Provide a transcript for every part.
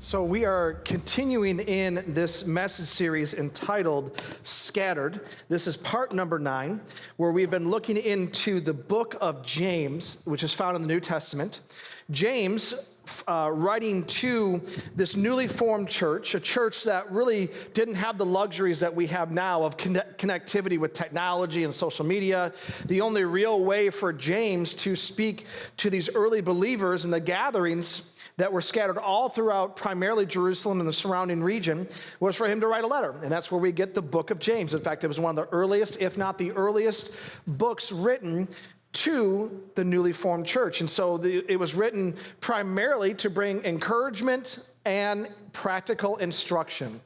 So we are continuing in this message series entitled Scattered. This is part number 9, where we've been looking into the book of James, which is found in the New Testament. James, writing to this newly formed church, a church that really didn't have the luxuries that we have now of connectivity with technology and social media. The only real way for James to speak to these early believers in the gatherings that were scattered all throughout primarily Jerusalem and the surrounding region was for him to write a letter. And that's where we get the book of James. In fact, it was one of the earliest, if not the earliest, books written to the newly formed church. And so it was written primarily to bring encouragement and practical instruction.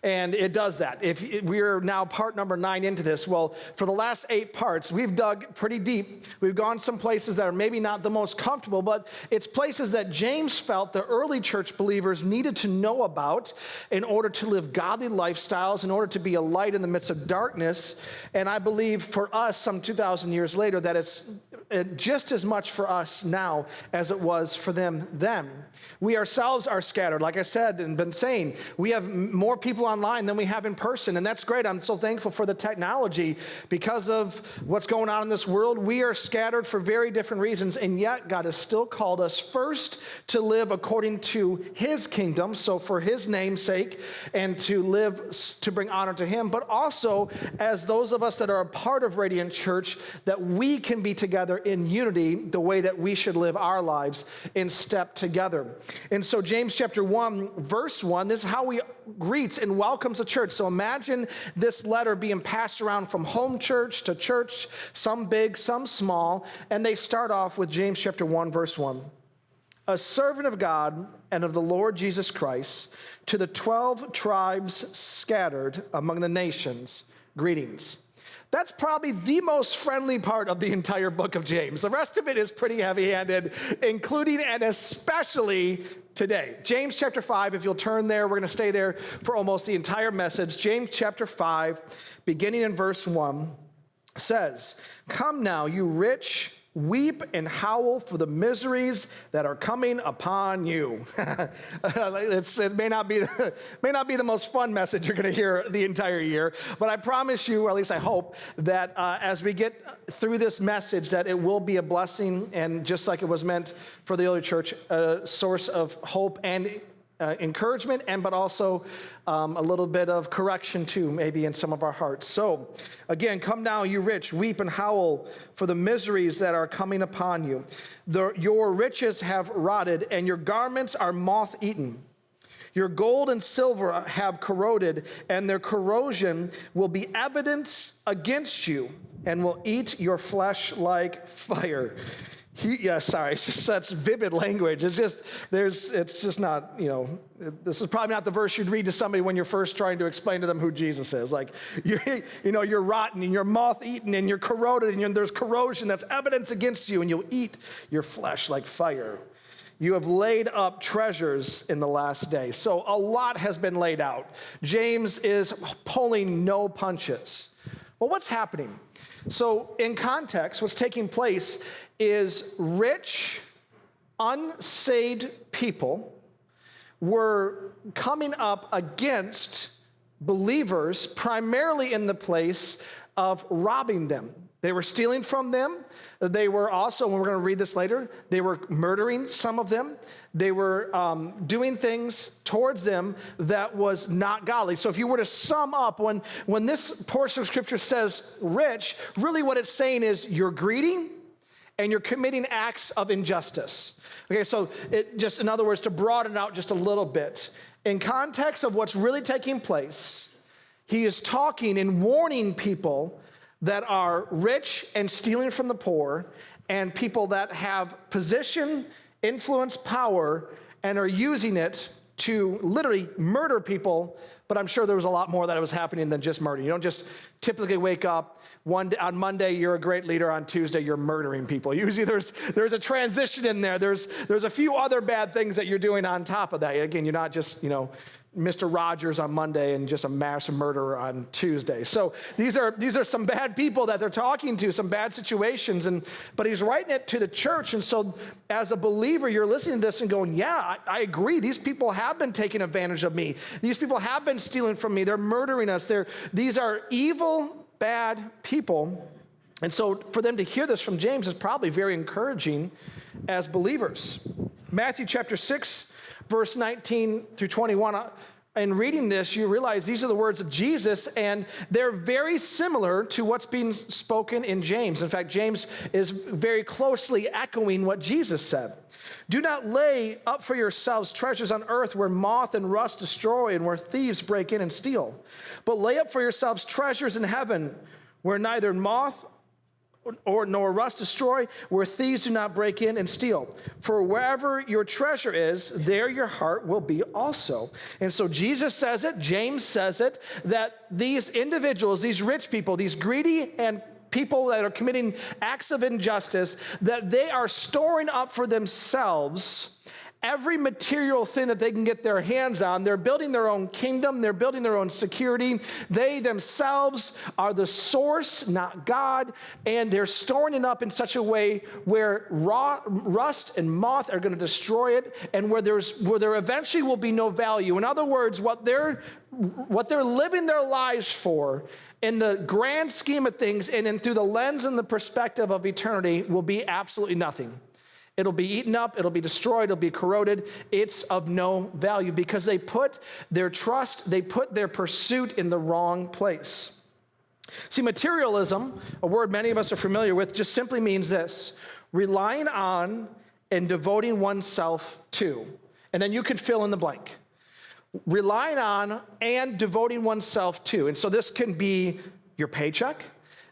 And it does that. If we're now part number 9 into this, well, for the last 8 parts, we've dug pretty deep. We've gone some places that are maybe not the most comfortable, but it's places that James felt the early church believers needed to know about in order to live godly lifestyles, in order to be a light in the midst of darkness. And I believe for us, some 2,000 years later, that it's just as much for us now as it was for them then. We ourselves are scattered. Like I said and been saying, we have more people online than we have in person, and that's great. I'm so thankful for the technology. Because of what's going on in this world, we are scattered for very different reasons, and yet God has still called us first to live according to His kingdom, so for His name's sake, and to live to bring honor to Him, but also as those of us that are a part of Radiant Church, that we can be together in unity the way that we should live our lives in step together. And so James chapter 1, verse 1, this is how we greets and welcomes the church. So imagine this letter being passed around from home church to church, some big, some small, and they start off with James chapter 1, verse 1. A servant of God and of the Lord Jesus Christ, to the 12 tribes scattered among the nations, greetings. That's probably the most friendly part of the entire book of James. The rest of it is pretty heavy-handed, including and especially today. James chapter 5, if you'll turn there, we're going to stay there for almost the entire message. James chapter 5, beginning in verse 1, says, "Come now, you rich, weep and howl for the miseries that are coming upon you." It may not be the most fun message you're going to hear the entire year, but I promise you, or at least I hope, that as we get through this message, that it will be a blessing, and just like it was meant for the early church, a source of hope and encouragement, but also a little bit of correction too, maybe in some of our hearts. So again, come now, you rich, weep and howl for the miseries that are coming upon you. Your riches have rotted, and your garments are moth-eaten. Your gold and silver have corroded, and their corrosion will be evidence against you, and will eat your flesh like fire. It's just such vivid language. It's just not, this is probably not the verse you'd read to somebody when you're first trying to explain to them who Jesus is. Like, you're rotten, and you're moth-eaten, and you're corroded, and there's corrosion that's evidence against you, and you'll eat your flesh like fire. You have laid up treasures in the last day. So a lot has been laid out. James is pulling no punches. Well, what's happening? So in context, what's taking place is rich, unsaved people were coming up against believers primarily in the place of robbing them. They were stealing from them. They were also, and we're going to read this later, they were murdering some of them. They were doing things towards them that was not godly. So if you were to sum up, when this portion of Scripture says rich, really what it's saying is you're greedy and you're committing acts of injustice. Okay, so in other words, to broaden it out just a little bit, in context of what's really taking place, he is talking and warning people that are rich and stealing from the poor, and people that have position, influence, power, and are using it to literally murder people but I'm sure there was a lot more that was happening than just murder. You don't just typically wake up one day, on Monday, you're a great leader. On Tuesday, you're murdering people. Usually there's a transition in there. There's a few other bad things that you're doing on top of that. Again, you're not just, Mr. Rogers on Monday and just a mass murderer on Tuesday. So these are some bad people that they're talking to, some bad situations, but he's writing it to the church. And so as a believer, you're listening to this and going, yeah, I agree. These people have been taking advantage of me. These people have been stealing from me. They're murdering us. These are evil, bad people. And so for them to hear this from James is probably very encouraging as believers. Matthew chapter 6, verse 19 through 21, in reading this, you realize these are the words of Jesus, and they're very similar to what's being spoken in James. In fact, James is very closely echoing what Jesus said. Do not lay up for yourselves treasures on earth where moth and rust destroy and where thieves break in and steal. But lay up for yourselves treasures in heaven where neither moth nor rust destroy, where thieves do not break in and steal. For wherever your treasure is, there your heart will be also. And so Jesus says it, James says it, that these individuals, these rich people, these greedy and people that are committing acts of injustice, that they are storing up for themselves every material thing that they can get their hands on. They're building their own kingdom. They're building their own security. They themselves are the source, not God, and they're storing it up in such a way where rust and moth are going to destroy it, and where there eventually will be no value. In other words, what they're living their lives for in the grand scheme of things and through the lens and the perspective of eternity will be absolutely nothing. It'll be eaten up, it'll be destroyed, it'll be corroded. It's of no value because they put their trust, they put their pursuit in the wrong place. See, materialism, a word many of us are familiar with, just simply means this: relying on and devoting oneself to. And then you can fill in the blank. Relying on and devoting oneself to. And so this can be your paycheck.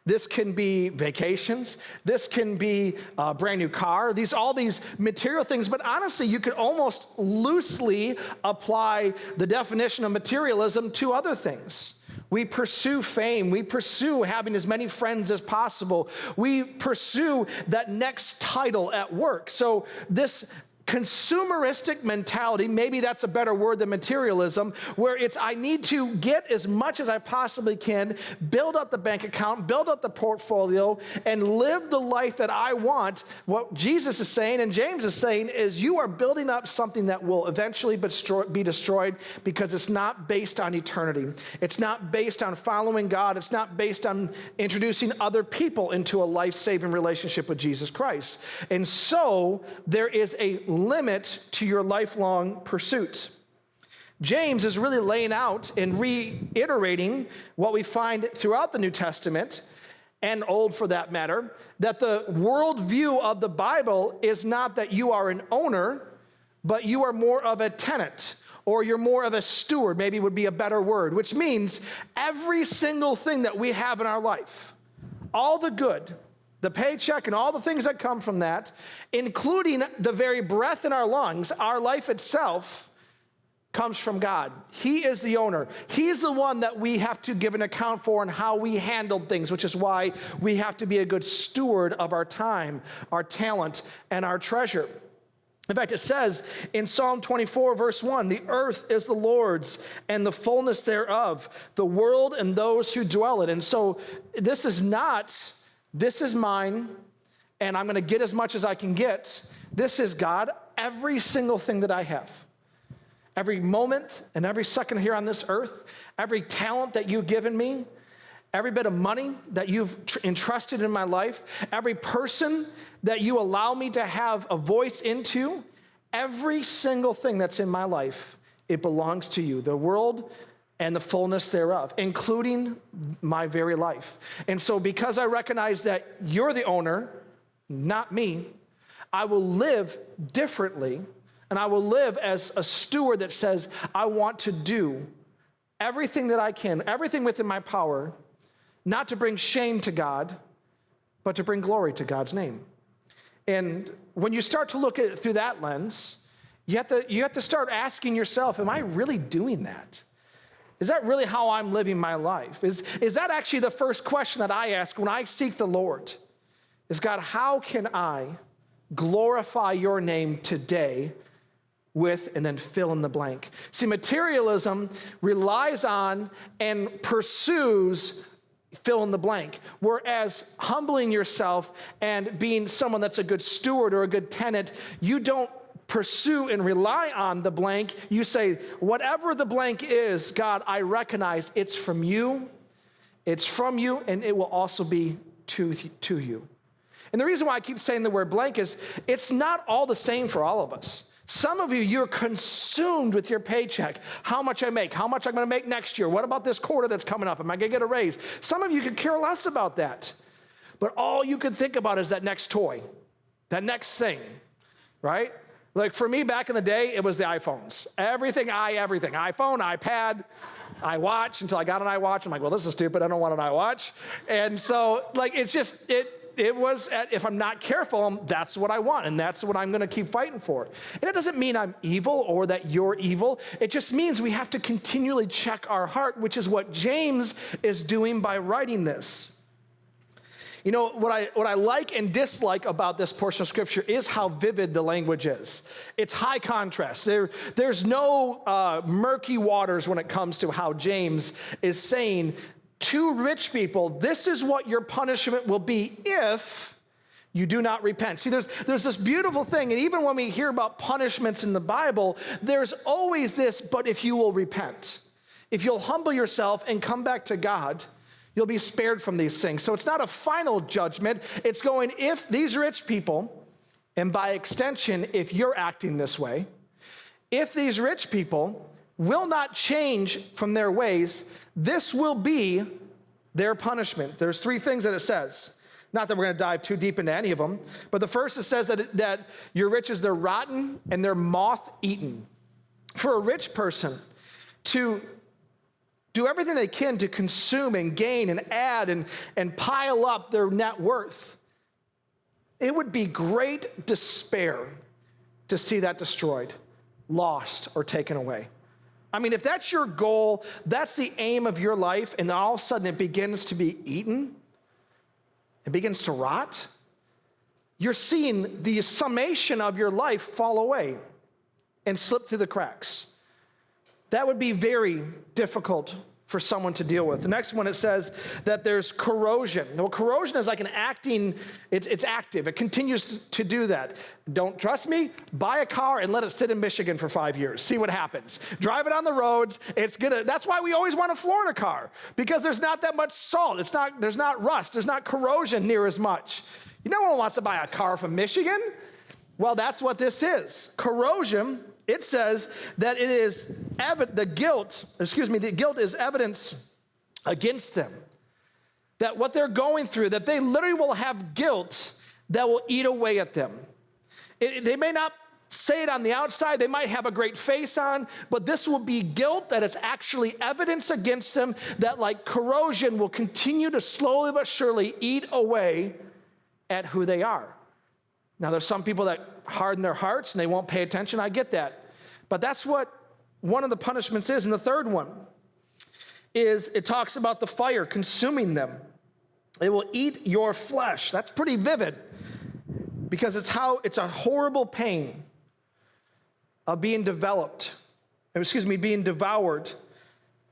This can be vacations. This can be a brand new car. All these material things. But honestly, you could almost loosely apply the definition of materialism to other things. We pursue fame. We pursue having as many friends as possible. We pursue that next title at work. So this consumeristic mentality, maybe that's a better word than materialism, where it's I need to get as much as I possibly can, build up the bank account, build up the portfolio, and live the life that I want. What Jesus is saying and James is saying is you are building up something that will eventually be destroyed because it's not based on eternity. It's not based on following God. It's not based on introducing other people into a life-saving relationship with Jesus Christ. And so there is a limit to your lifelong pursuits. James is really laying out and reiterating what we find throughout the New Testament, and Old for that matter, that the worldview of the Bible is not that you are an owner, but you are more of a tenant, or you're more of a steward, maybe would be a better word, which means every single thing that we have in our life, all the good, the paycheck and all the things that come from that, including the very breath in our lungs, our life itself comes from God. He is the owner. He's the one that we have to give an account for and how we handled things, which is why we have to be a good steward of our time, our talent, and our treasure. In fact, it says in Psalm 24, verse 1, the earth is the Lord's and the fullness thereof, the world and those who dwell in it. And so this is mine, and I'm going to get as much as I can get. This is God, every single thing that I have. Every moment and every second here on this earth, every talent that you've given me, every bit of money that you've entrusted in my life, every person that you allow me to have a voice into, every single thing that's in my life, it belongs to you. The world and the fullness thereof, including my very life. And so because I recognize that you're the owner, not me, I will live differently, and I will live as a steward that says, I want to do everything that I can, everything within my power, not to bring shame to God, but to bring glory to God's name. And when you start to look at it through that lens, you have to start asking yourself, am I really doing that? Is that really how I'm living my life? Is that actually the first question that I ask when I seek the Lord? Is, God, how can I glorify your name today with, and then fill in the blank? See, materialism relies on and pursues fill in the blank, whereas humbling yourself and being someone that's a good steward or a good tenant, you don't pursue and rely on the blank. You say, whatever the blank is, God, I recognize it's from you, and it will also be to you. And the reason why I keep saying the word blank is it's not all the same for all of us. Some of you, you're consumed with your paycheck, how much I make, how much I'm going to make next year. What about this quarter that's coming up? Am I going to get a raise? Some of you could care less about that. But all you can think about is that next toy, that next thing, right? Like for me back in the day, it was the iPhones. Everything, iPhone, iPad, iWatch, until I got an iWatch. I'm like, well, this is stupid. I don't want an iWatch. And so like, it was, if I'm not careful, that's what I want, and that's what I'm going to keep fighting for. And it doesn't mean I'm evil or that you're evil. It just means we have to continually check our heart, which is what James is doing by writing this. You know, what I like and dislike about this portion of Scripture is how vivid the language is. It's high contrast. There's no murky waters when it comes to how James is saying to rich people, this is what your punishment will be if you do not repent. See, there's this beautiful thing, and even when we hear about punishments in the Bible, there's always this, but if you will repent, if you'll humble yourself and come back to God, you'll be spared from these things. So it's not a final judgment. It's going, if these rich people, and by extension, if you're acting this way, if these rich people will not change from their ways, this will be their punishment. There's three things that it says. Not that we're going to dive too deep into any of them, but the first, it says that your riches, they're rotten and they're moth-eaten. For a rich person to do everything they can to consume and gain and add and pile up their net worth, it would be great despair to see that destroyed, lost, or taken away. I mean, if that's your goal, that's the aim of your life, and then all of a sudden it begins to be eaten, it begins to rot, you're seeing the summation of your life fall away and slip through the cracks. That would be very difficult for someone to deal with. The next one, it says that there's corrosion. Well, corrosion is like an acting, it's active. It continues to do that. Don't trust me? Buy a car and let it sit in Michigan for 5 years. See what happens. Drive it on the roads. That's why we always want a Florida car, because there's not that much salt. There's not rust. There's not corrosion near as much. No one wants to buy a car from Michigan. Well, that's what this is. Corrosion. It says that it is the guilt is evidence against them. That what they're going through, that they literally will have guilt that will eat away at them. They may not say it on the outside, they might have a great face on, but this will be guilt that is actually evidence against them, that like corrosion will continue to slowly but surely eat away at who they are. Now, there's some people that harden their hearts and they won't pay attention. I get that. But that's what one of the punishments is. And the third one is it talks about the fire consuming them. It will eat your flesh. That's pretty vivid, because it's a horrible pain of being devoured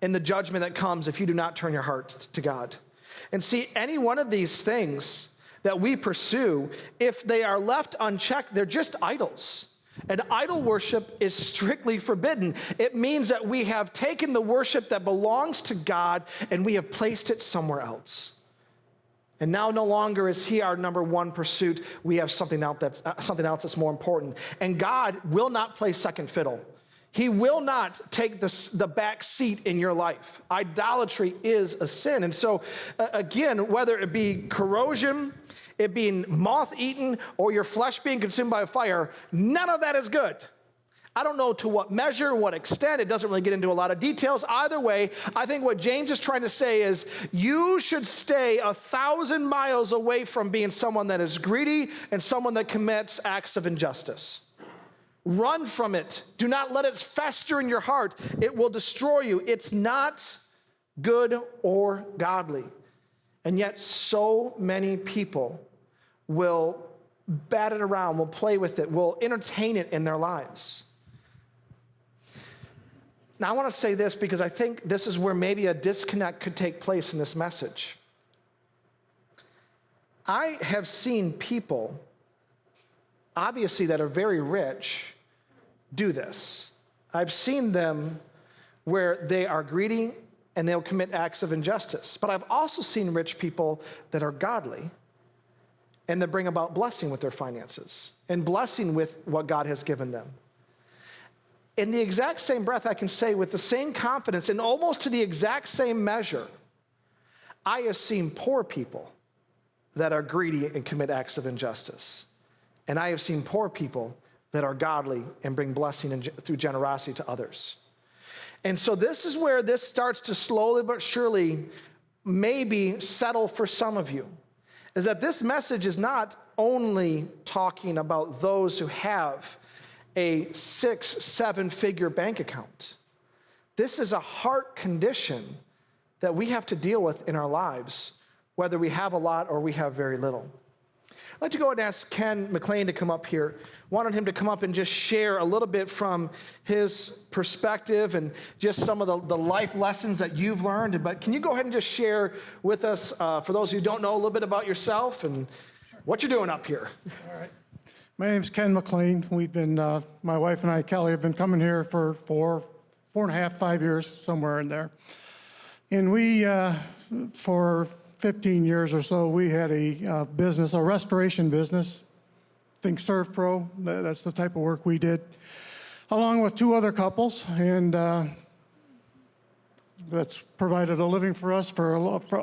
in the judgment that comes if you do not turn your heart to God. And see, any one of these things that we pursue, if they are left unchecked, they're just idols. And idol worship is strictly forbidden. It means that we have taken the worship that belongs to God and we have placed it somewhere else. And now no longer is he our number one pursuit. We have something else that's more important. And God will not play second fiddle. He will not take the back seat in your life. Idolatry is a sin. And so, again, whether it be corrosion, it being moth-eaten, or your flesh being consumed by a fire, none of that is good. I don't know to what measure and what extent. It doesn't really get into a lot of details. Either way, I think what James is trying to say is you should stay 1,000 miles away from being someone that is greedy and someone that commits acts of injustice. Run from it. Do not let it fester in your heart. It will destroy you. It's not good or godly. And yet so many people will bat it around, will play with it, will entertain it in their lives. Now, I want to say this because I think this is where maybe a disconnect could take place in this message. I have seen people, obviously, that are very rich do this. I've seen them where they are greedy and they'll commit acts of injustice. But I've also seen rich people that are godly and that bring about blessing with their finances and blessing with what God has given them. In the exact same breath, I can say with the same confidence and almost to the exact same measure, I have seen poor people that are greedy and commit acts of injustice. And I have seen poor people that are godly and bring blessing through generosity to others. And so this is where this starts to slowly but surely maybe settle for some of you, is that this message is not only talking about those who have a 6-7-figure bank account. This is a heart condition that we have to deal with in our lives, whether we have a lot or we have very little. I'd like to go and ask Ken McLean to come up here. Wanted him to come up and just share a little bit from his perspective and just some of the life lessons that you've learned. But can you go ahead and just share with us, for those who don't know, a little bit about yourself and what you're doing up here? All right. My name's Ken McLean. We've been, my wife and I, Kelly, have been coming here for 4.5 years, somewhere in there. And we, for 15 years or so, we had a business, a restoration business. Think ServPro, that's the type of work we did, along with 2 other couples, and that's provided a living for us, for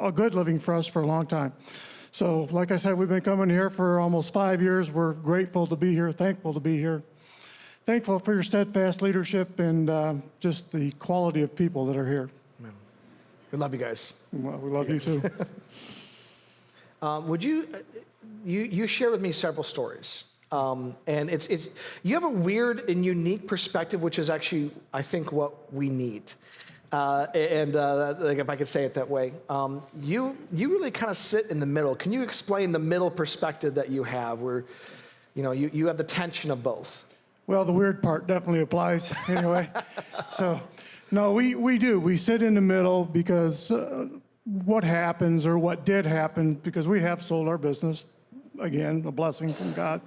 a good living for us for a long time. So, like I said, we've been coming here for almost 5 years. We're grateful to be here, thankful to be here. Thankful for your steadfast leadership and just the quality of people that are here. Amen. We love you guys. Well, we love you too. Would you share with me several stories? And it's you have a weird and unique perspective, which is actually, I think, what we need. Like if I could say it that way, you really kind of sit in the middle. Can you explain the middle perspective that you have, where you have the tension of both? Well, the weird part definitely applies anyway. So, no, we do. We sit in the middle because what happens or what did happen, because we have sold our business, again, a blessing from God.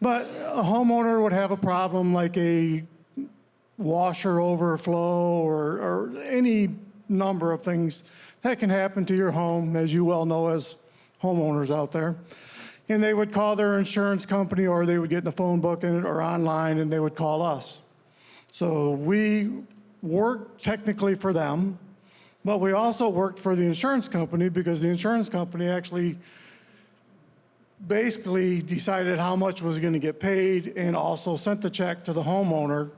But a homeowner would have a problem like a washer overflow or any number of things that can happen to your home, as you well know as homeowners out there. And they would call their insurance company, or they would get in the phone book or online, and they would call us. So we worked technically for them, but we also worked for the insurance company, because the insurance company actually basically decided how much was going to get paid and also sent the check to the homeowner.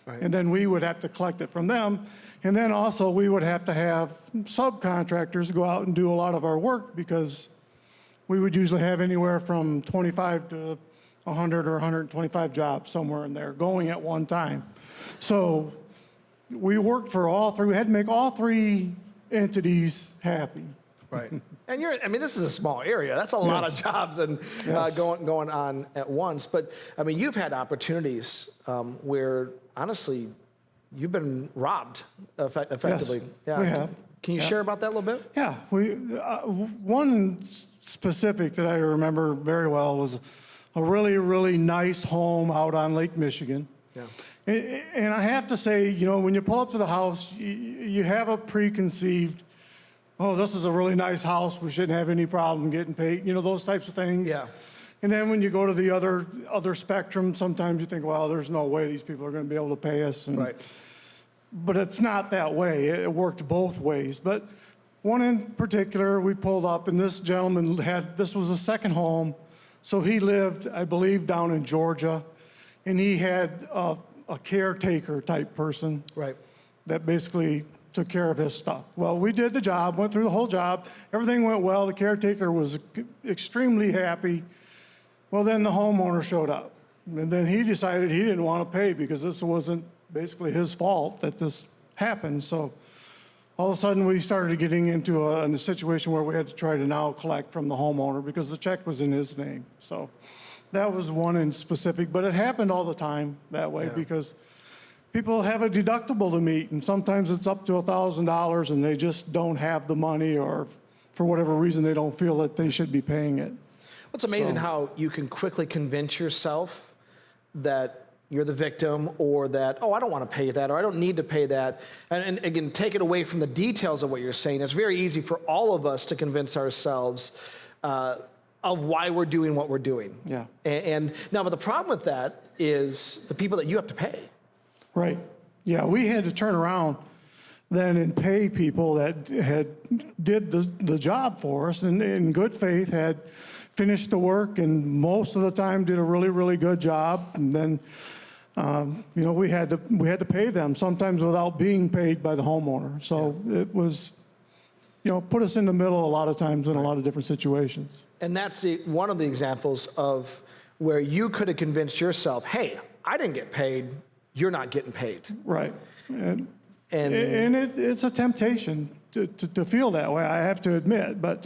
Right. And then we would have to collect it from them. And then also we would have to have subcontractors go out and do a lot of our work, because we would usually have anywhere from 25 to 100 or 125 jobs somewhere in there going at one time. So we worked for all 3. We had to make all 3 entities happy. Right. And this is a small area. That's a lot of jobs and going on at once. But you've had opportunities where, honestly, you've been robbed effectively. Yes, yeah. we have. Can you share about that a little bit? Yeah. One specific that I remember very well was a really, really nice home out on Lake Michigan. Yeah. And I have to say, when you pull up to the house, you have a preconceived, oh, this is a really nice house, we shouldn't have any problem getting paid, those types of things. Yeah. And then when you go to the other spectrum, sometimes you think, well, there's no way these people are going to be able to pay us. Right. But it's not that way. It worked both ways. But one in particular, we pulled up, and this gentleman this was a second home. So he lived, I believe, down in Georgia, and he had a caretaker type person. Right. That basically took care of his stuff. Well, we did the job, went through the whole job. Everything went well. The caretaker was extremely happy. Well, then the homeowner showed up. And then he decided he didn't want to pay because this wasn't basically his fault that this happened. So all of a sudden we started getting into a situation where we had to try to now collect from the homeowner because the check was in his name. So that was one in specific, but it happened all the time that way because people have a deductible to meet, and sometimes it's up to $1,000 and they just don't have the money, or for whatever reason they don't feel that they should be paying it. It's amazing how you can quickly convince yourself that you're the victim, or that, oh, I don't want to pay that, or I don't need to pay that. And again, take it away from the details of what you're saying. It's very easy for all of us to convince ourselves of why we're doing what we're doing. Yeah. And now, but the problem with that is the people that you have to pay. Right. Yeah, we had to turn around then and pay people that had did the job for us and in good faith had finished the work and most of the time did a really, really good job. And then, you know, we had to pay them sometimes without being paid by the homeowner. So it was, you know, put us in the middle a lot of times in a lot of different situations. And that's one of the examples of where you could have convinced yourself, hey, I didn't get paid, you're not getting paid. Right. And it's a temptation to feel that way, I have to admit. But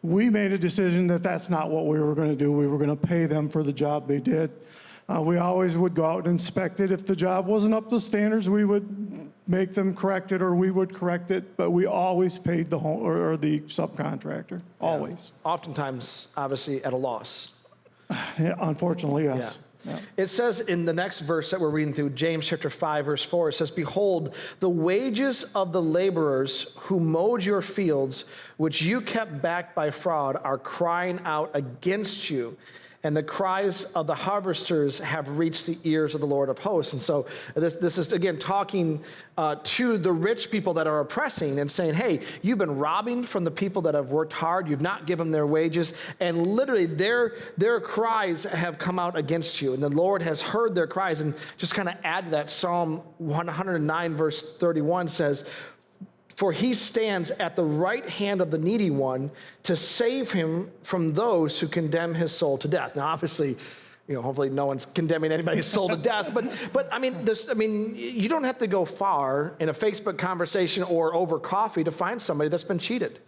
we made a decision that that's not what we were going to do. We were going to pay them for the job they did. We always would go out and inspect it. If the job wasn't up to standards, we would make them correct it, or we would correct it. But we always paid the home or the subcontractor, always. Yeah. Oftentimes, obviously, at a loss. Yeah, unfortunately, yes. Yeah. It says in the next verse that we're reading through, James chapter 5, verse 4, it says, behold, the wages of the laborers who mowed your fields, which you kept back by fraud, are crying out against you. And the cries of the harvesters have reached the ears of the Lord of hosts. And so this is, again, talking to the rich people that are oppressing and saying, hey, you've been robbing from the people that have worked hard. You've not given them their wages. And literally their cries have come out against you. And the Lord has heard their cries. And just kind of add to that, Psalm 109, verse 31 says, for he stands at the right hand of the needy one to save him from those who condemn his soul to death. Now, obviously, you know, hopefully no one's condemning anybody's soul to death, but I mean, you don't have to go far in a Facebook conversation or over coffee to find somebody that's been cheated.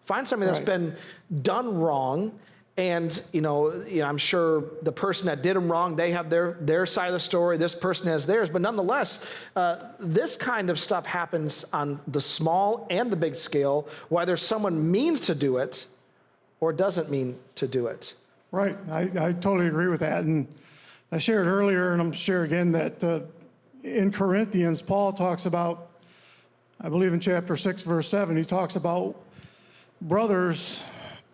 Find somebody that's been done wrong. And, you know, I'm sure the person that did them wrong, they have their side of the story. This person has theirs. But nonetheless, this kind of stuff happens on the small and the big scale, whether someone means to do it or doesn't mean to do it. Right. I totally agree with that. And I shared earlier, and I'm sure again, that in Corinthians, Paul talks about, I believe in chapter 6, verse 7, he talks about brothers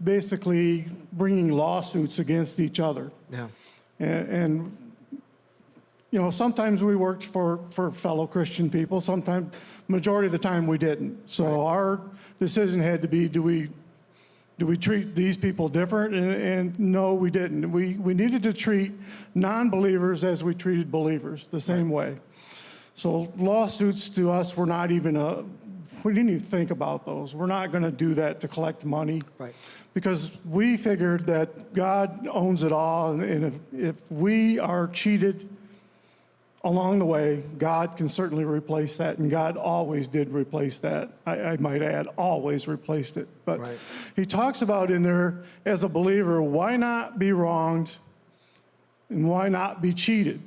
basically bringing lawsuits against each other. Yeah. And you know, sometimes we worked for fellow Christian people, sometimes, majority of the time we didn't. So our decision had to be, do we treat these people different? And no, we didn't. We needed to treat non-believers as we treated believers, the same way. So lawsuits to us were not even we didn't even think about those. We're not going to do that to collect money. Right. Because we figured that God owns it all, and if we are cheated along the way, God can certainly replace that, and God always did replace that. I might add, always replaced it. But he talks about in there, as a believer, why not be wronged and why not be cheated?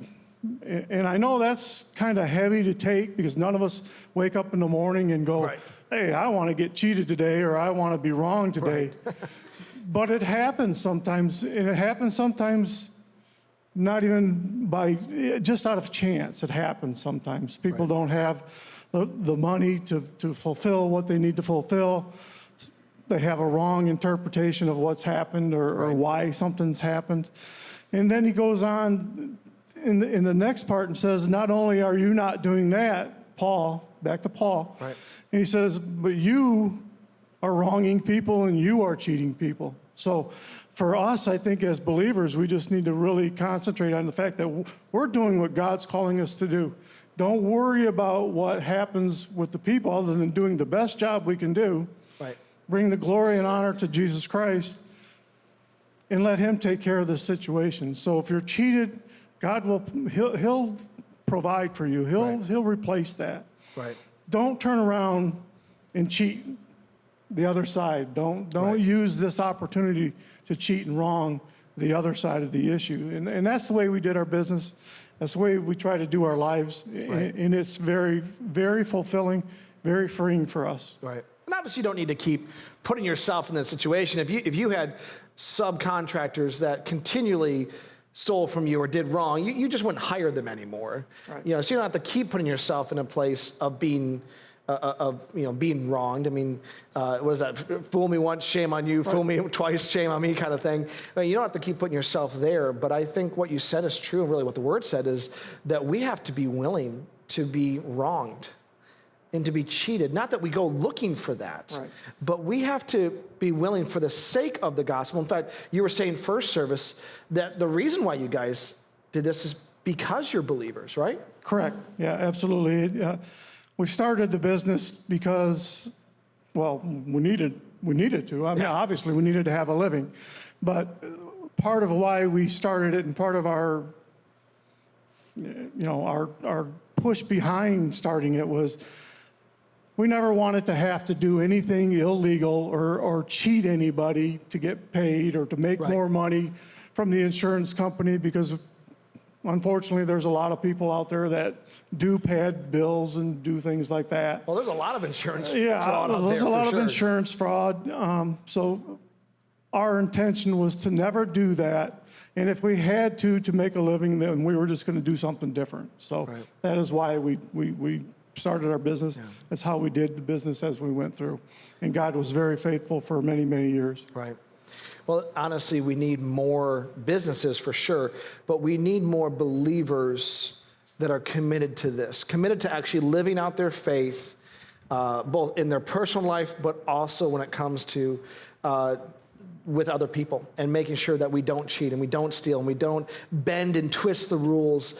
And I know that's kind of heavy to take because none of us wake up in the morning and go, hey, I want to get cheated today, or I want to be wronged today. But it happens sometimes, and it happens sometimes not even by, just out of chance. It happens sometimes. People don't have the money to fulfill what they need to fulfill. They have a wrong interpretation of what's happened or why something's happened. And then he goes on in the next part and says, not only are you not doing that, Paul, back to Paul, and he says, but you are wronging people and you are cheating people. So for us, I think as believers, we just need to really concentrate on the fact that we're doing what God's calling us to do. Don't worry about what happens with the people other than doing the best job we can do. Bring the glory and honor to Jesus Christ and let him take care of the situation. So if you're cheated, God will, he'll provide for you. He'll replace that. Right. Don't turn around and cheat the other side. Don't use this opportunity to cheat and wrong the other side of the issue. And that's the way we did our business. That's the way we try to do our lives. Right. And it's very, very fulfilling, very freeing for us. Right. And obviously you don't need to keep putting yourself in that situation. If you had subcontractors that continually stole from you or did wrong, you just wouldn't hire them anymore. Right. So you don't have to keep putting yourself in a place of being being wronged. I mean, what is that? Fool me once, shame on you. Right. Fool me twice, shame on me, kind of thing. I mean, you don't have to keep putting yourself there. But I think what you said is true, and really what the Word said is that we have to be willing to be wronged and to be cheated. Not that we go looking for that, right, but we have to be willing for the sake of the gospel. In fact, you were saying first service that the reason why you guys did this is because you're believers, right? Correct. Yeah, absolutely. We started the business because, well, we needed to. I mean, obviously we needed to have a living, but part of why we started it and part of our, our push behind starting it was we never wanted to have to do anything illegal or cheat anybody to get paid or to make right, more money from the insurance company, because unfortunately, there's a lot of people out there that do pad bills and do things like that. Well, there's a lot of insurance fraud Yeah, out there's there, a lot of sure. insurance fraud. So our intention was to never do that. And if we had to make a living, then we were just going to do something different. So right, that is why we started our business. Yeah. That's how we did the business as we went through. And God was very faithful for many, many years. Right. Well, honestly, we need more businesses for sure, but we need more believers that are committed to this, committed to actually living out their faith, both in their personal life, but also when it comes to with other people, and making sure that we don't cheat and we don't steal and we don't bend and twist the rules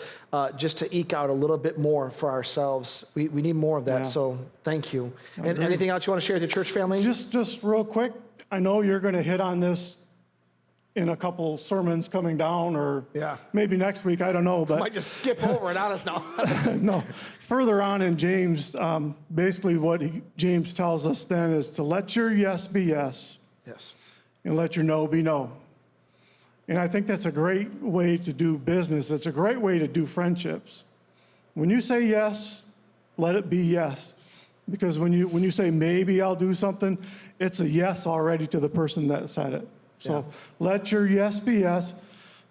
just to eke out a little bit more for ourselves. We need more of that, yeah. So thank you. And anything else you want to share with your church family? Just real quick, I know you're going to hit on this in a couple sermons coming down, or maybe next week, I don't know. But might just skip over it, honest now. No, further on in James, basically what James tells us then is to let your yes be yes. Yes. And let your no be no. And I think that's a great way to do business. It's a great way to do friendships. When you say yes, let it be yes. Because when you say maybe I'll do something, it's a yes already to the person that said it. So let your yes be yes,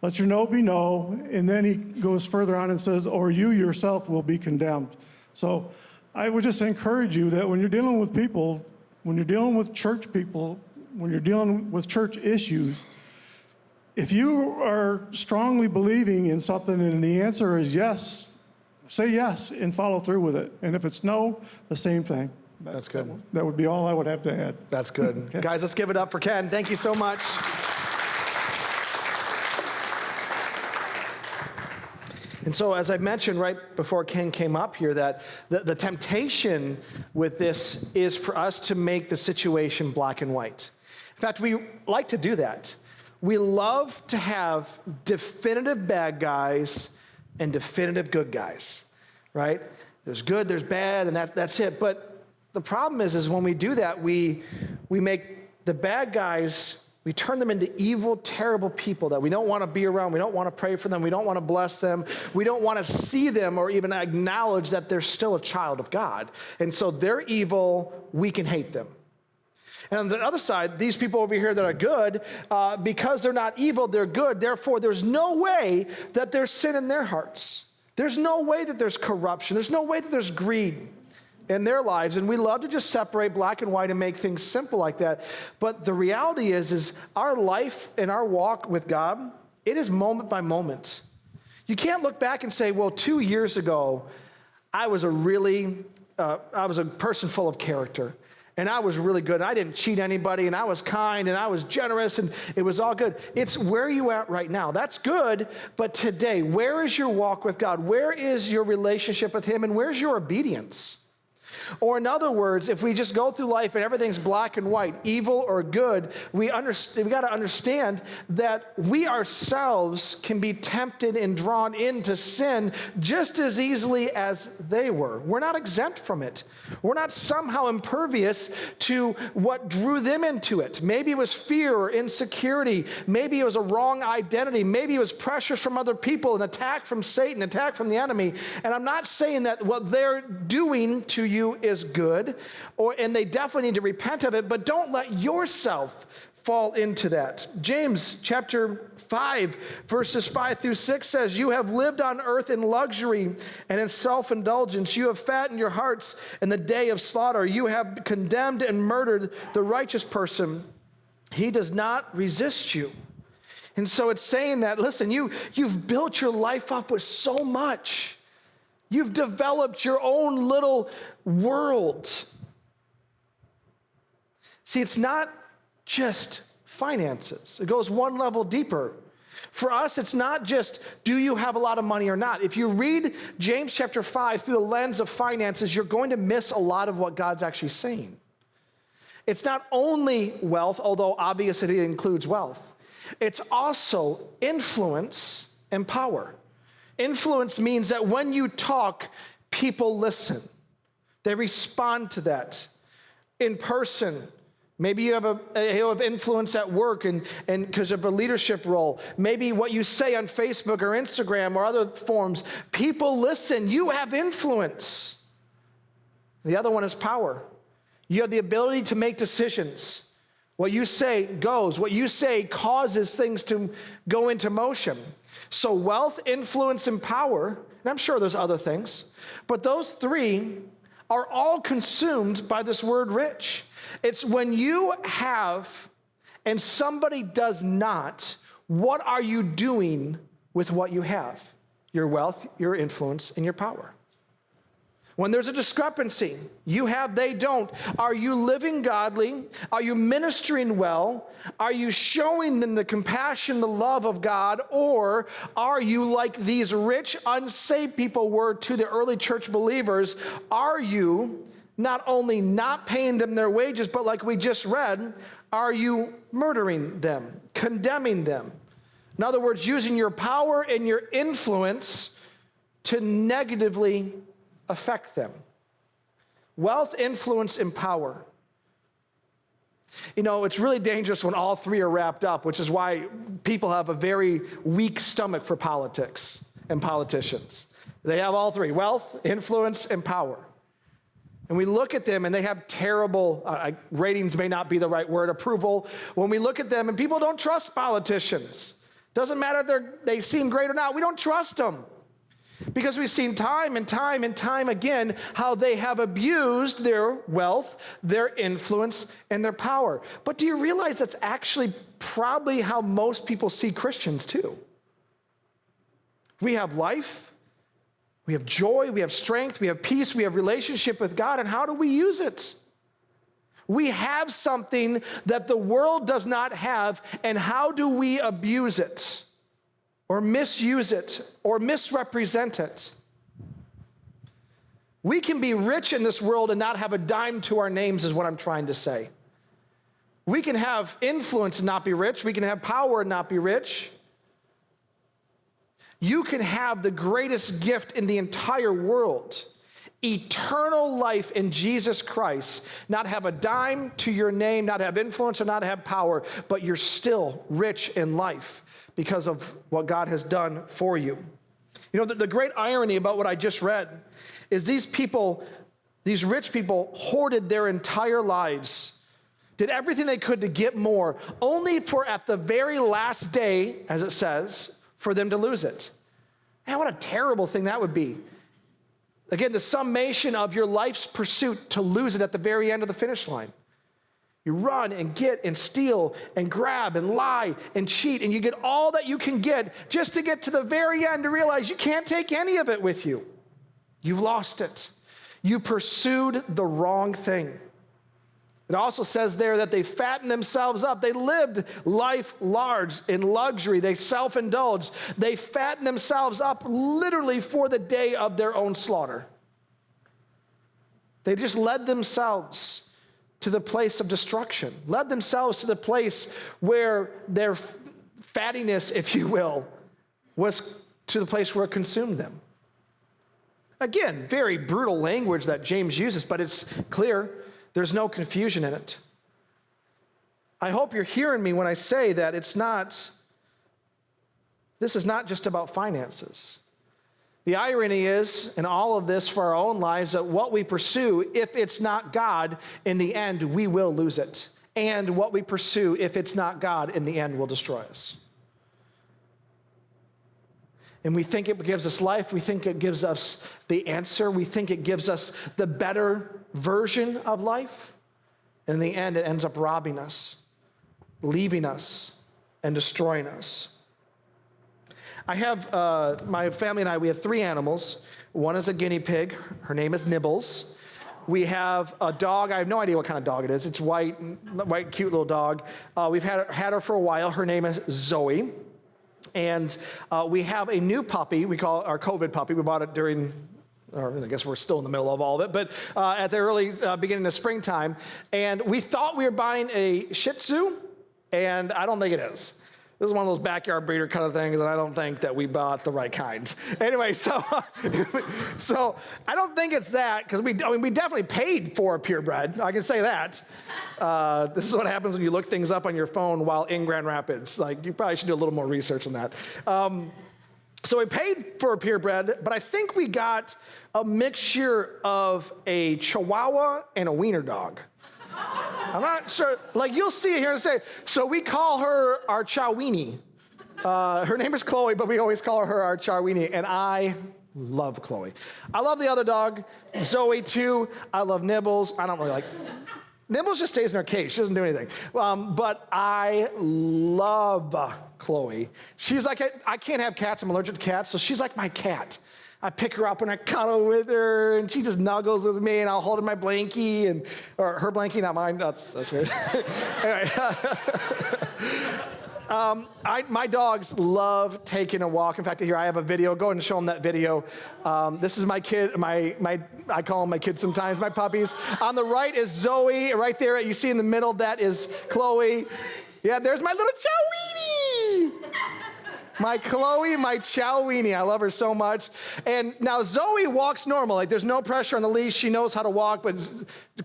let your no be no, and then he goes further on and says, or you yourself will be condemned. So I would just encourage you that when you're dealing with people, when you're dealing with church people, when you're dealing with church issues, if you are strongly believing in something and the answer is yes, say yes and follow through with it. And if it's no, the same thing. That's good. That would be all I would have to add. That's good. Okay. Guys, let's give it up for Ken. Thank you so much. And so, as I mentioned right before Ken came up here, that the temptation with this is for us to make the situation black and white. In fact, we like to do that. We love to have definitive bad guys and definitive good guys, right? There's good, there's bad, and that's it. But the problem is when we do that, we make the bad guys, we turn them into evil, terrible people that we don't want to be around. We don't want to pray for them. We don't want to bless them. We don't want to see them or even acknowledge that they're still a child of God. And so they're evil, we can hate them. And on the other side, these people over here that are good, because they're not evil, they're good. Therefore, there's no way that there's sin in their hearts. There's no way that there's corruption. There's no way that there's greed in their lives. And we love to just separate black and white and make things simple like that. But the reality is our life and our walk with God, it is moment by moment. You can't look back and say, well, 2 years ago, I was a person full of character. And I was really good. I didn't cheat anybody, and I was kind, and I was generous, and it was all good. It's where you at right now. That's good, but today, where is your walk with God? Where is your relationship with Him, and where's your obedience? Or in other words, if we just go through life and everything's black and white, evil or good, we got to understand that we ourselves can be tempted and drawn into sin just as easily as they were. We're not exempt from it. We're not somehow impervious to what drew them into it. Maybe it was fear or insecurity. Maybe it was a wrong identity. Maybe it was pressures from other people, an attack from Satan, an attack from the enemy. And I'm not saying that what they're doing to you is good, and they definitely need to repent of it, but don't let yourself fall into that. James chapter 5, verses 5 through 6 says, "You have lived on earth in luxury and in self-indulgence. You have fattened your hearts in the day of slaughter. You have condemned and murdered the righteous person. He does not resist you." And so it's saying that, listen, you've built your life up with so much. You've developed your own little world. See, it's not just finances. It goes one level deeper. For us, it's not just, do you have a lot of money or not? If you read James chapter 5 through the lens of finances, you're going to miss a lot of what God's actually saying. It's not only wealth, although obviously it includes wealth. It's also influence and power. Influence means that when you talk, people listen. They respond to that. In person, maybe you have influence at work and because of a leadership role. Maybe what you say on Facebook or Instagram or other forms, people listen. You have influence. The other one is power. You have the ability to make decisions. What you say goes. What you say causes things to go into motion. So wealth, influence, and power, and I'm sure there's other things, but those three are all consumed by this word rich. It's when you have and somebody does not, what are you doing with what you have? Your wealth, your influence, and your power. When there's a discrepancy, you have, they don't. Are you living godly? Are you ministering well? Are you showing them the compassion, the love of God? Or are you like these rich, unsaved people were to the early church believers? Are you not only not paying them their wages, but like we just read, are you murdering them, condemning them? In other words, using your power and your influence to negatively affect them. Wealth, influence, and power. You know, it's really dangerous when all three are wrapped up, which is why people have a very weak stomach for politics and politicians. They have all three: wealth, influence, and power. And we look at them and they have terrible, ratings may not be the right word, approval. When we look at them and people don't trust politicians. Doesn't matter if they seem great or not, we don't trust them. Because we've seen time and time and time again how they have abused their wealth, their influence, and their power. But do you realize that's actually probably how most people see Christians too? We have life, we have joy, we have strength, we have peace, we have relationship with God, and how do we use it? We have something that the world does not have, and how do we abuse it? Or misuse it, or misrepresent it. We can be rich in this world and not have a dime to our names, is what I'm trying to say. We can have influence and not be rich. We can have power and not be rich. You can have the greatest gift in the entire world, eternal life in Jesus Christ, not have a dime to your name, not have influence or not have power, but you're still rich in life because of what God has done for you. You know, the great irony about what I just read is these people, these rich people, hoarded their entire lives, did everything they could to get more, only for at the very last day, as it says, for them to lose it. Man, what a terrible thing that would be. Again, the summation of your life's pursuit to lose it at the very end of the finish line. You run and get and steal and grab and lie and cheat, and you get all that you can get just to get to the very end to realize you can't take any of it with you. You've lost it. You pursued the wrong thing. It also says there that they fattened themselves up. They lived life large in luxury. They self-indulged. They fattened themselves up literally for the day of their own slaughter. They just led themselves to the place of destruction, led themselves to the place where their fattiness, if you will, was to the place where it consumed them. Again, very brutal language that James uses, but it's clear. There's no confusion in it. I hope you're hearing me when I say that this is not just about finances. The irony is, in all of this for our own lives, that what we pursue, if it's not God, in the end, we will lose it. And what we pursue, if it's not God, in the end, will destroy us. And we think it gives us life. We think it gives us the answer. We think it gives us the better version of life. In the end, it ends up robbing us, leaving us, and destroying us. I have, my family and I, we have 3 animals. One is a guinea pig. Her name is Nibbles. We have a dog. I have no idea what kind of dog it is. It's white, cute little dog. We've had her for a while. Her name is Zoe. And we have a new puppy. We call it our COVID puppy. We bought it during, or I guess we're still in the middle of all of it, but at the early beginning of springtime. And we thought we were buying a Shih Tzu, and I don't think it is. This is one of those backyard breeder kind of things, and I don't think that we bought the right kind. Anyway, so I don't think it's that, because we definitely paid for a purebred. I can say that. This is what happens when you look things up on your phone while in Grand Rapids. Like, you probably should do a little more research on that. So we paid for a purebred, but I think we got a mixture of a Chihuahua and a wiener dog. I'm not sure. Like, you'll see it here and say, so we call her our Chowini. Her name is Chloe, but we always call her our Chowini, and I love Chloe. I love the other dog, Zoe, too. I love Nibbles. I don't really like... Nibbles just stays in her cage. She doesn't do anything. But I love Chloe. She's like, I can't have cats. I'm allergic to cats, so she's like my cat. I pick her up and I cuddle with her, and she just nuggles with me, and I'll hold in my blankie, or her blankie, not mine. That's weird. Anyway, my dogs love taking a walk. In fact, here I have a video. Go ahead and show them that video. This is my kid. I call them my kids sometimes. My puppies. On the right is Zoe. Right there, you see in the middle, that is Chloe. Yeah, there's my little Chowini. My Chloe, my Chowini. I love her so much. And now Zoe walks normal. Like, there's no pressure on the leash. She knows how to walk, but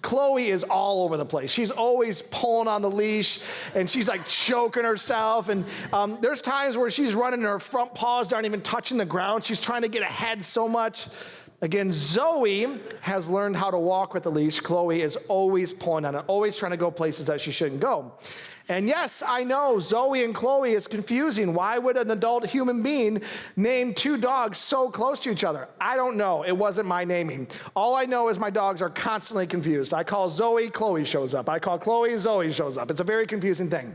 Chloe is all over the place. She's always pulling on the leash, and she's like choking herself. And there's times where she's running and her front paws aren't even touching the ground. She's trying to get ahead so much. Again, Zoe has learned how to walk with the leash. Chloe is always pulling on it, always trying to go places that she shouldn't go. And yes, I know Zoe and Chloe is confusing. Why would an adult human being name 2 dogs so close to each other? I don't know. It wasn't my naming. All I know is my dogs are constantly confused. I call Zoe, Chloe shows up. I call Chloe, Zoe shows up. It's a very confusing thing.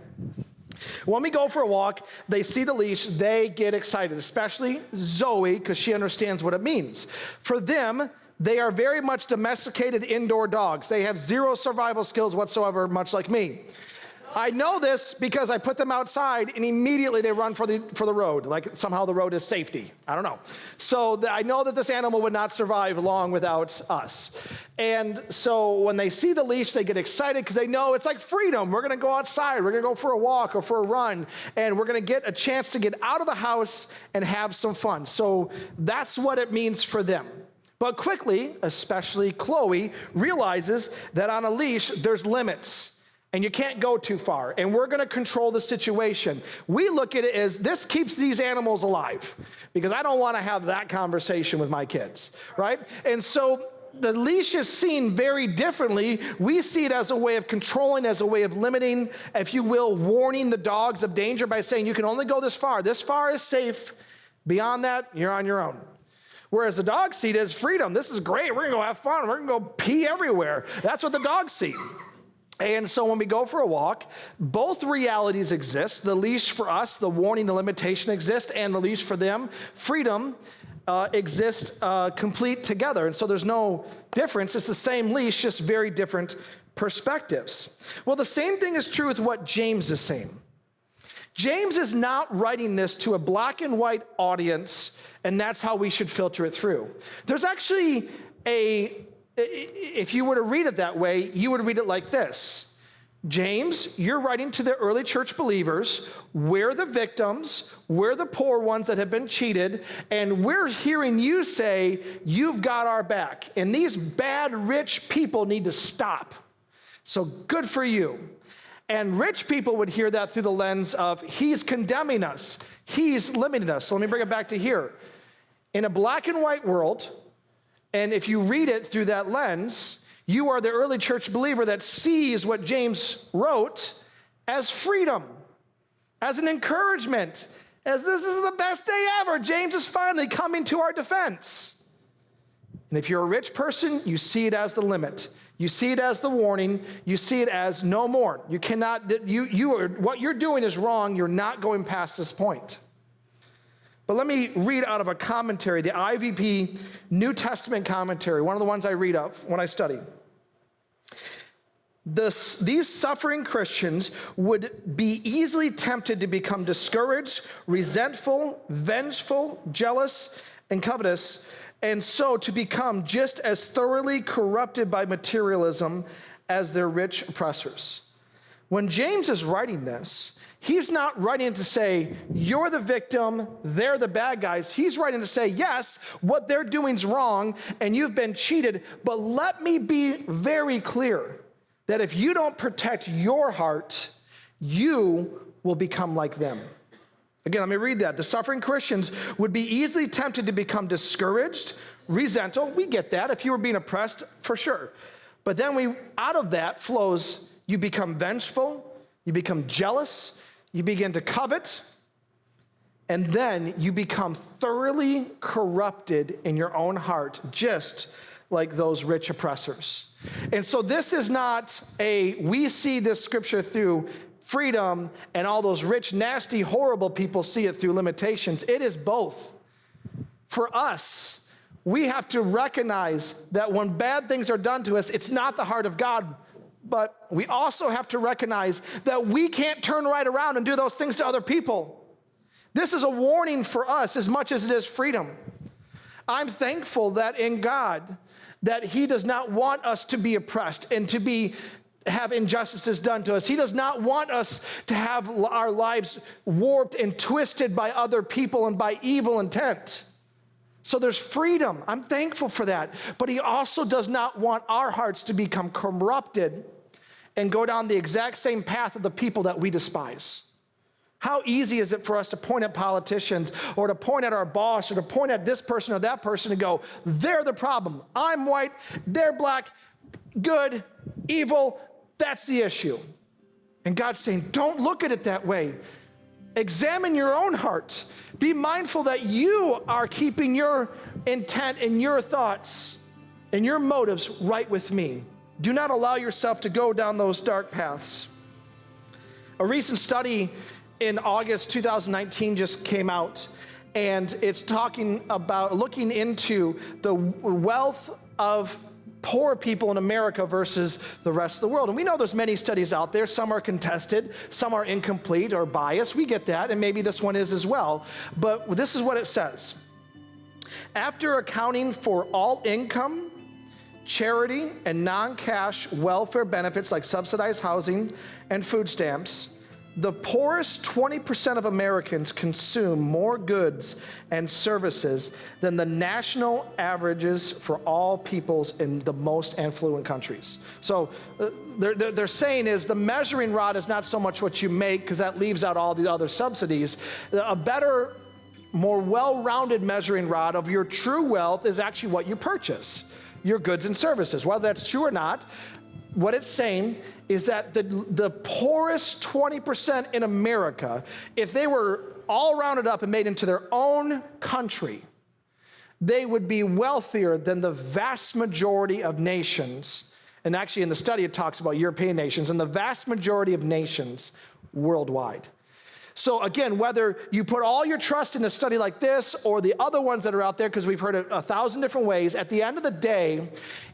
When we go for a walk, they see the leash, they get excited, especially Zoe, because she understands what it means. For them, they are very much domesticated indoor dogs. They have 0 survival skills whatsoever, much like me. I know this because I put them outside and immediately they run for the road, like somehow the road is safety. I don't know. So I know that this animal would not survive long without us. And so when they see the leash, they get excited because they know it's like freedom. We're going to go outside. We're going to go for a walk or for a run, and we're going to get a chance to get out of the house and have some fun. So that's what it means for them. But quickly, especially Chloe, realizes that on a leash, there's limits. And you can't go too far, and we're going to control the situation. We look at it as this keeps these animals alive, because I don't want to have that conversation with my kids, right? And so the leash is seen very differently. We see it as a way of controlling, as a way of limiting, if you will, warning the dogs of danger by saying you can only go this far. This far is safe. Beyond that, you're on your own. Whereas the dogs see it as freedom. This is great. We're going to go have fun. We're going to go pee everywhere. That's what the dogs see. And so when we go for a walk, both realities exist. The leash for us, the warning, the limitation exists, and the leash for them, freedom, exists complete together. And so there's no difference. It's the same leash, just very different perspectives. Well, the same thing is true with what James is saying. James is not writing this to a black and white audience, and that's how we should filter it through. There's actually a if you were to read it that way, you would read it like this. James, you're writing to the early church believers. We're the victims. We're the poor ones that have been cheated. And we're hearing you say, you've got our back. And these bad, rich people need to stop. So good for you. And rich people would hear that through the lens of, he's condemning us. He's limiting us. So let me bring it back to here. In a black and white world, and if you read it through that lens, you are the early church believer that sees what James wrote as freedom, as an encouragement, as this is the best day ever. James is finally coming to our defense. And if you're a rich person, you see it as the limit. You see it as the warning. You see it as no more. You cannot, what you're doing is wrong. You're not going past this point. But let me read out of a commentary, the IVP New Testament commentary, one of the ones I read of when I study. These suffering Christians would be easily tempted to become discouraged, resentful, vengeful, jealous, and covetous, and so to become just as thoroughly corrupted by materialism as their rich oppressors. When James is writing this, he's not writing to say, you're the victim, they're the bad guys. He's writing to say, yes, what they're doing is wrong, and you've been cheated, but let me be very clear that if you don't protect your heart, you will become like them. Again, let me read that. The suffering Christians would be easily tempted to become discouraged, resentful. We get that. If you were being oppressed, for sure. But then out of that flows, you become vengeful, you become jealous, you begin to covet, and then you become thoroughly corrupted in your own heart, just like those rich oppressors. And so this is not we see this scripture through freedom and all those rich, nasty, horrible people see it through limitations. It is both. For us, we have to recognize that when bad things are done to us, it's not the heart of God. But we also have to recognize that we can't turn right around and do those things to other people. This is a warning for us as much as it is freedom. I'm thankful that in God, that he does not want us to be oppressed and to have injustices done to us. He does not want us to have our lives warped and twisted by other people and by evil intent. So there's freedom. I'm thankful for that. But he also does not want our hearts to become corrupted and go down the exact same path of the people that we despise. How easy is it for us to point at politicians or to point at our boss or to point at this person or that person and go, they're the problem. I'm white, they're black, good, evil, that's the issue. And God's saying, don't look at it that way. Examine your own heart. Be mindful that you are keeping your intent and your thoughts and your motives right with me. Do not allow yourself to go down those dark paths. A recent study in August 2019 just came out, and it's talking about looking into the wealth of poor people in America versus the rest of the world. And we know there's many studies out there. Some are contested, some are incomplete or biased. We get that, and maybe this one is as well. But this is what it says. After accounting for all income, charity, and non-cash welfare benefits like subsidized housing and food stamps, the poorest 20% of Americans consume more goods and services than the national averages for all peoples in the most affluent countries. So they're saying is the measuring rod is not so much what you make, because that leaves out all the other subsidies. A better, more well-rounded measuring rod of your true wealth is actually what you purchase, your goods and services. Whether that's true or not, what it's saying is that the poorest 20% in America, if they were all rounded up and made into their own country, they would be wealthier than the vast majority of nations. And actually in the study it talks about European nations and the vast majority of nations worldwide. So again, whether you put all your trust in a study like this or the other ones that are out there, because we've heard it 1,000 different ways, at the end of the day,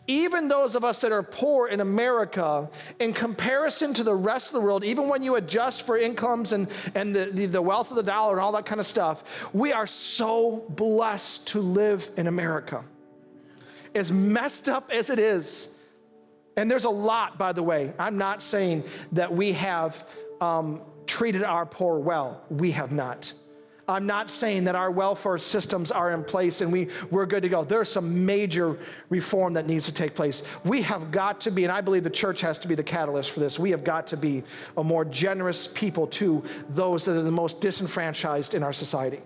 even those of us that are poor in America, in comparison to the rest of the world, even when you adjust for incomes and the wealth of the dollar and all that kind of stuff, we are so blessed to live in America. as messed up as it is, and there's a lot, by the way. I'm not saying that we have treated our poor well. We have not. I'm not saying that our welfare systems are in place and we're good to go. There's some major reform that needs to take place. We have got to be, and I believe the church has to be the catalyst for this, we have got to be a more generous people to those that are the most disenfranchised in our society.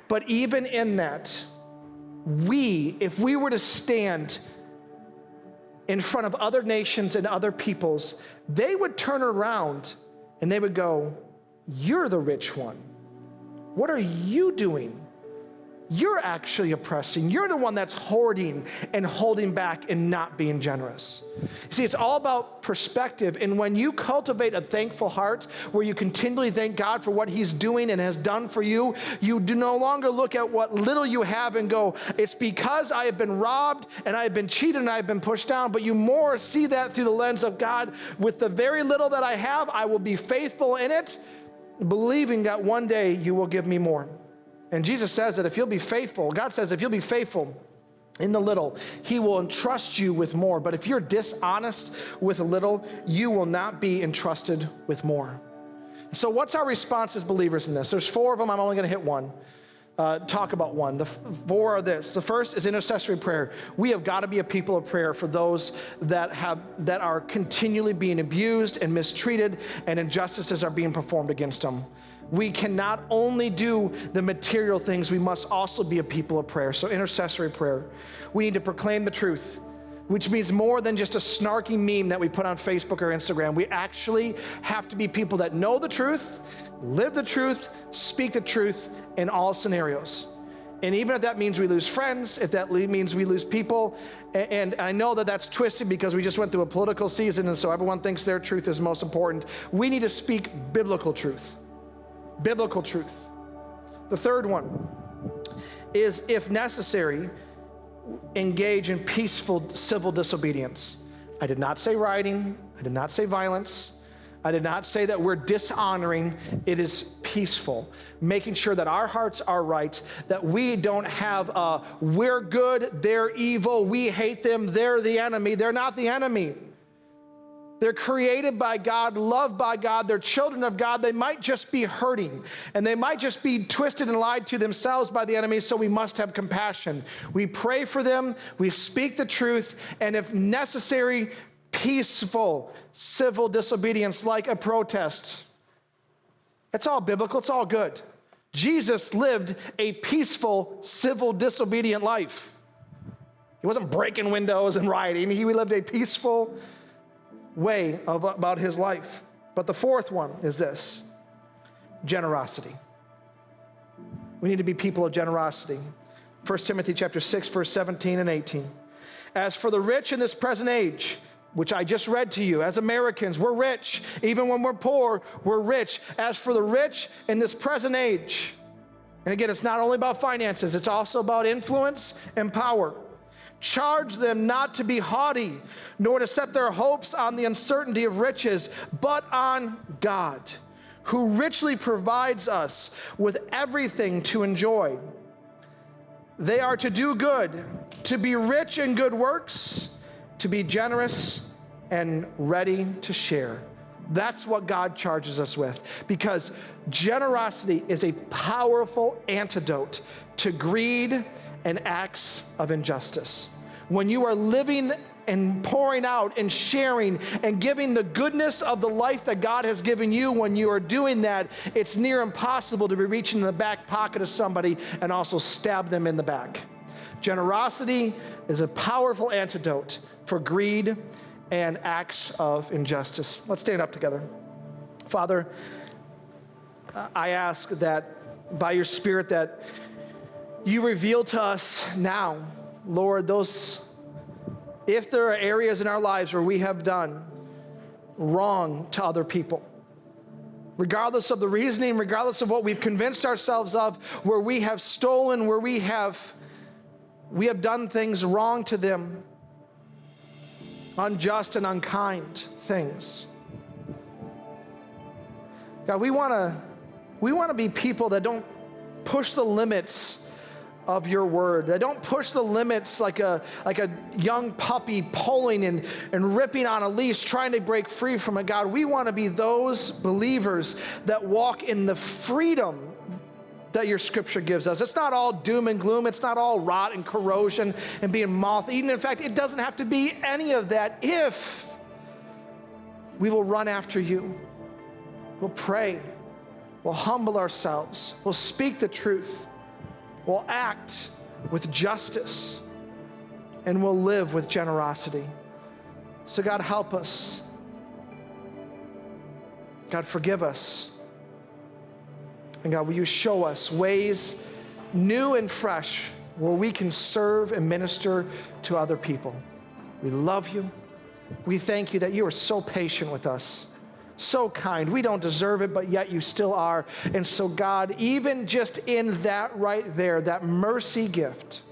But even in that, if we were to stand in front of other nations and other peoples, they would turn around and they would go, "You're the rich one. What are you doing? You're actually oppressing. You're the one that's hoarding and holding back and not being generous." See, it's all about perspective. And when you cultivate a thankful heart where you continually thank God for what he's doing and has done for you, you do no longer look at what little you have and go, "It's because I have been robbed and I have been cheated and I have been pushed down." But you more see that through the lens of God. With the very little that I have, I will be faithful in it, believing that one day you will give me more. And Jesus says that if you'll be faithful, God says if you'll be faithful in the little, he will entrust you with more. But if you're dishonest with a little, you will not be entrusted with more. So what's our response as believers in this? There's 4 of them. I'm only going to hit one. Talk about one. The 4 are this. The first is intercessory prayer. We have got to be a people of prayer for those that are continually being abused and mistreated, and injustices are being performed against them. We cannot only do the material things, we must also be a people of prayer. So intercessory prayer. We need to proclaim the truth, which means more than just a snarky meme that we put on Facebook or Instagram. We actually have to be people that know the truth, live the truth, speak the truth in all scenarios. And even if that means we lose friends, if that means we lose people, and I know that that's twisted because we just went through a political season and so everyone thinks their truth is most important. We need to speak biblical truth. Biblical truth. The third one is, if necessary, engage in peaceful civil disobedience. I did not say rioting. I did not say violence. I did not say that we're dishonoring. It is peaceful, making sure that our hearts are right, that we don't have we're good, they're evil, we hate them, they're the enemy. They're not the enemy. They're created by God, loved by God. They're children of God. They might just be hurting, and they might just be twisted and lied to themselves by the enemy, so we must have compassion. We pray for them, we speak the truth, and if necessary, peaceful civil disobedience like a protest. It's all biblical, it's all good. Jesus lived a peaceful, civil, disobedient life. He wasn't breaking windows and rioting. He lived a peaceful way about his life. But the fourth one is this: generosity. We need to be people of generosity. 1 Timothy chapter 6, verse 17 and 18. As for the rich in this present age, which I just read to you, as Americans, we're rich. Even when we're poor, we're rich. As for the rich in this present age, and again, it's not only about finances, it's also about influence and power. Charge them not to be haughty, nor to set their hopes on the uncertainty of riches, but on God, who richly provides us with everything to enjoy. They are to do good, to be rich in good works, to be generous and ready to share. That's what God charges us with, because generosity is a powerful antidote to greed and acts of injustice. When you are living and pouring out and sharing and giving the goodness of the life that God has given you, when you are doing that, it's near impossible to be reaching in the back pocket of somebody and also stab them in the back. Generosity is a powerful antidote for greed and acts of injustice. Let's stand up together. Father, I ask that by your Spirit that you reveal to us now, Lord, if there are areas in our lives where we have done wrong to other people, regardless of the reasoning, regardless of what we've convinced ourselves of, where we have stolen, where we have done things wrong to them, unjust and unkind things. God, we want to be people that don't push the limits of your word, that don't push the limits like a young puppy pulling and ripping on a leash, trying to break free from it. God, we want to be those believers that walk in the freedom that your scripture gives us. It's not all doom and gloom. It's not all rot and corrosion and being moth-eaten. In fact, it doesn't have to be any of that if we will run after you. We'll pray. We'll humble ourselves. We'll speak the truth. We'll act with justice. And we'll live with generosity. So God, help us. God, forgive us. And God, will you show us ways new and fresh where we can serve and minister to other people. We love you. We thank you that you are so patient with us, so kind. We don't deserve it, but yet you still are. And so God, even just in that right there, that mercy gift,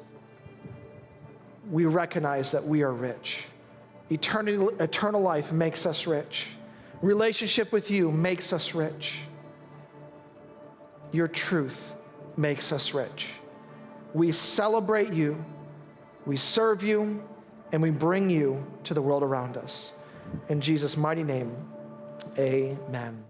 we recognize that we are rich. Eternal life makes us rich. Relationship with you makes us rich. Your truth makes us rich. We celebrate you, we serve you, and we bring you to the world around us. In Jesus' mighty name, amen.